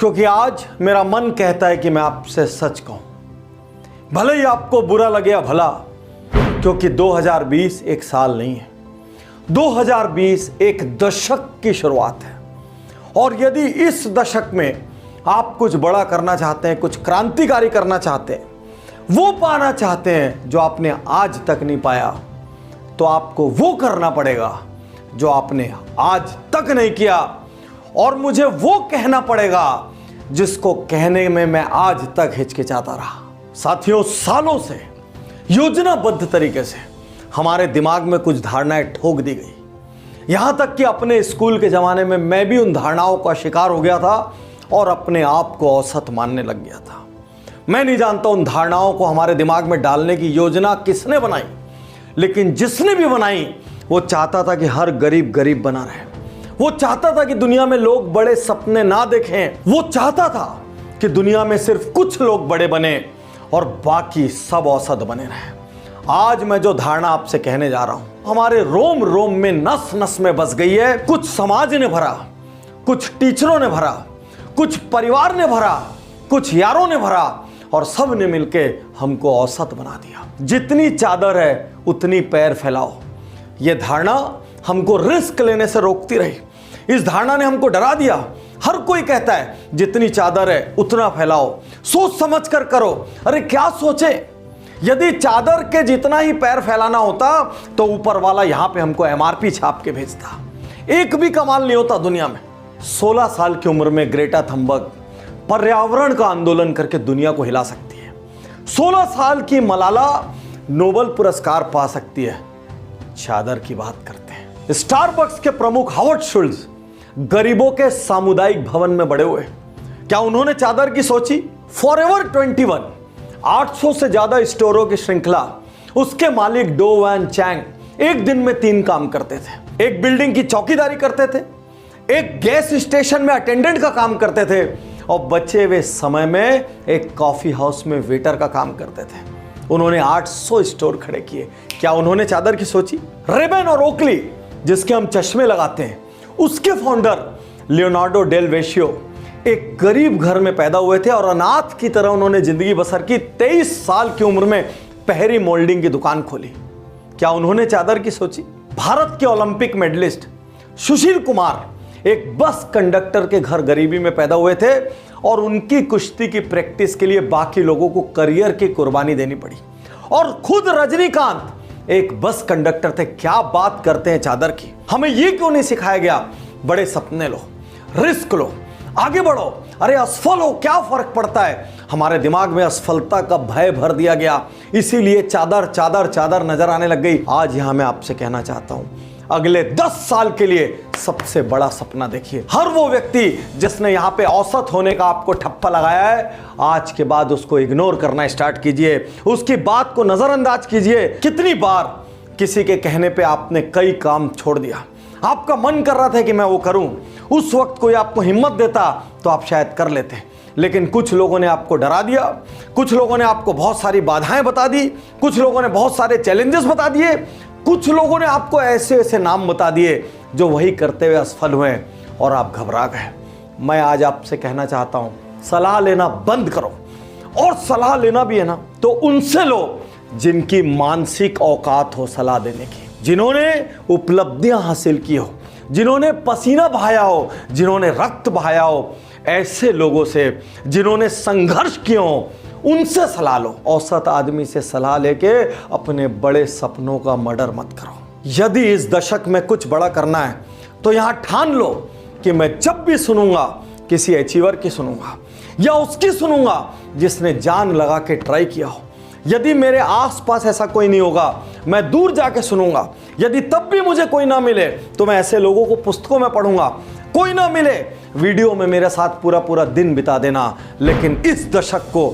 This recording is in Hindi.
क्योंकि आज मेरा मन कहता है कि मैं आपसे सच कहूं, भले ही आपको बुरा लगे या भला, क्योंकि 2020 एक साल नहीं है, 2020 एक दशक की शुरुआत है। और यदि इस दशक में आप कुछ बड़ा करना चाहते हैं, कुछ क्रांतिकारी करना चाहते हैं, वो पाना चाहते हैं जो आपने आज तक नहीं पाया, तो आपको वो करना पड़ेगा जो आपने आज तक नहीं किया, और मुझे वो कहना पड़ेगा जिसको कहने में मैं आज तक हिचकिचाता रहा। साथियों, सालों से योजनाबद्ध तरीके से हमारे दिमाग में कुछ धारणाएं ठोक दी गई, यहां तक कि अपने स्कूल के ज़माने में मैं भी उन धारणाओं का शिकार हो गया था और अपने आप को औसत मानने लग गया था। मैं नहीं जानता उन धारणाओं को हमारे दिमाग में डालने की योजना किसने बनाई, लेकिन जिसने भी बनाई वो चाहता था कि हर गरीब गरीब बना रहे, वो चाहता था कि दुनिया में लोग बड़े सपने ना देखें, वो चाहता था कि दुनिया में सिर्फ कुछ लोग बड़े बने और बाकी सब औसत बने रहे। आज मैं जो धारणा आपसे कहने जा रहा हूं, हमारे रोम रोम में नस नस में बस गई है। कुछ समाज ने भरा, कुछ टीचरों ने भरा, कुछ परिवार ने भरा, कुछ यारों ने भरा, और सब ने मिलके हमको औसत बना दिया। जितनी चादर है उतनी पैर फैलाओ, यह धारणा हमको रिस्क लेने से रोकती रही। इस धारणा ने हमको डरा दिया। हर कोई कहता है जितनी चादर है उतना फैलाओ, सोच समझ कर करो। अरे क्या सोचे, यदि चादर के जितना ही पैर फैलाना होता तो ऊपर वाला यहां पे हमको MRP छाप के भेजता, एक भी कमाल नहीं होता दुनिया में। 16 साल की उम्र में ग्रेटा थंबर्ग पर्यावरण का आंदोलन करके दुनिया को हिला सकती है। 16 साल की मलाला नोबेल पुरस्कार पा सकती है। चादर की बात करते हैं। स्टारबक्स के प्रमुख हावर्ड शुल्ट्ज गरीबों के सामुदायिक भवन में बड़े हुए, क्या उन्होंने चादर की सोची? फॉरएवर 21 800 से ज्यादा स्टोरों की श्रृंखला, उसके मालिक डो वैन चैंग एक दिन में 3 काम करते थे। एक बिल्डिंग की चौकीदारी करते थे, एक गैस स्टेशन में अटेंडेंट का काम करते थे, और बचे हुए समय में एक कॉफी हाउस में वेटर का काम करते थे। उन्होंने 800 स्टोर खड़े किए। क्या उन्होंने चादर की सोची? रेबन और ओकली, जिसके हम चश्मे लगाते हैं, उसके फाउंडर लियोनार्डो डेल वेशियो एक गरीब घर में पैदा हुए थे और अनाथ की तरह उन्होंने जिंदगी बसर की। 23 साल की उम्र में पहरी मोल्डिंग की दुकान खोली। क्या उन्होंने चादर की सोची? भारत के ओलंपिक मेडलिस्ट सुशील कुमार एक बस कंडक्टर के घर गरीबी में पैदा हुए थे और उनकी कुश्ती की प्रैक्टिस के लिए बाकी लोगों को करियर की कुर्बानी देनी पड़ी। और खुद रजनीकांत एक बस कंडक्टर थे। क्या बात करते हैं चादर की। हमें यह क्यों नहीं सिखाया गया, बड़े सपने लो, रिस्क लो, आगे बढ़ो, अरे असफल हो क्या फर्क पड़ता है। हमारे दिमाग में असफलता का भय भर दिया गया, इसीलिए चादर चादर चादर नजर आने लग गई। आज यहां मैं आपसे कहना चाहता हूं, अगले 10 साल के लिए सबसे बड़ा सपना देखिए। हर वो व्यक्ति जिसने यहां पे औसत होने का आपको ठप्पा लगाया है, आज के बाद उसको इग्नोर करना स्टार्ट कीजिए, उसकी बात को नजरअंदाज कीजिए। कितनी बार किसी के कहने पे आपने कई काम छोड़ दिया, आपका मन कर रहा था कि मैं वो करूं, उस वक्त कोई आपको हिम्मत देता तो आप शायद कर लेते, लेकिन कुछ लोगों ने आपको डरा दिया, कुछ लोगों ने आपको बहुत सारी बाधाएं बता दी, कुछ लोगों ने बहुत सारे चैलेंजेस बता दिए, कुछ लोगों ने आपको ऐसे ऐसे नाम बता दिए जो वही करते हुए असफल हुए और आप घबरा गए। मैं आज आपसे कहना चाहता हूं, सलाह लेना बंद करो, और सलाह लेना भी है ना तो उनसे लो जिनकी मानसिक औकात हो सलाह देने की, जिन्होंने उपलब्धियां हासिल की हो, जिन्होंने पसीना बहाया हो, जिन्होंने रक्त बहाया हो। ऐसे लोगों से जिन्होंने संघर्ष किए हो, उनसे सलाह लो। औसत आदमी से सलाह लेके अपने बड़े सपनों का मर्डर मत करो। यदि इस दशक में कुछ बड़ा करना है तो यहां ठान लो कि मैं जब भी सुनूंगा किसी अचीवर की सुनूंगा, या उसकी सुनूंगा जिसने जान लगा के ट्राई किया हो। यदि मेरे आसपास ऐसा कोई नहीं होगा, मैं दूर जाके सुनूंगा। यदि तब भी मुझे कोई ना मिले तो मैं ऐसे लोगों को पुस्तकों में पढ़ूंगा। कोई ना मिले, वीडियो में मेरे साथ पूरा पूरा दिन बिता देना, लेकिन इस दशक को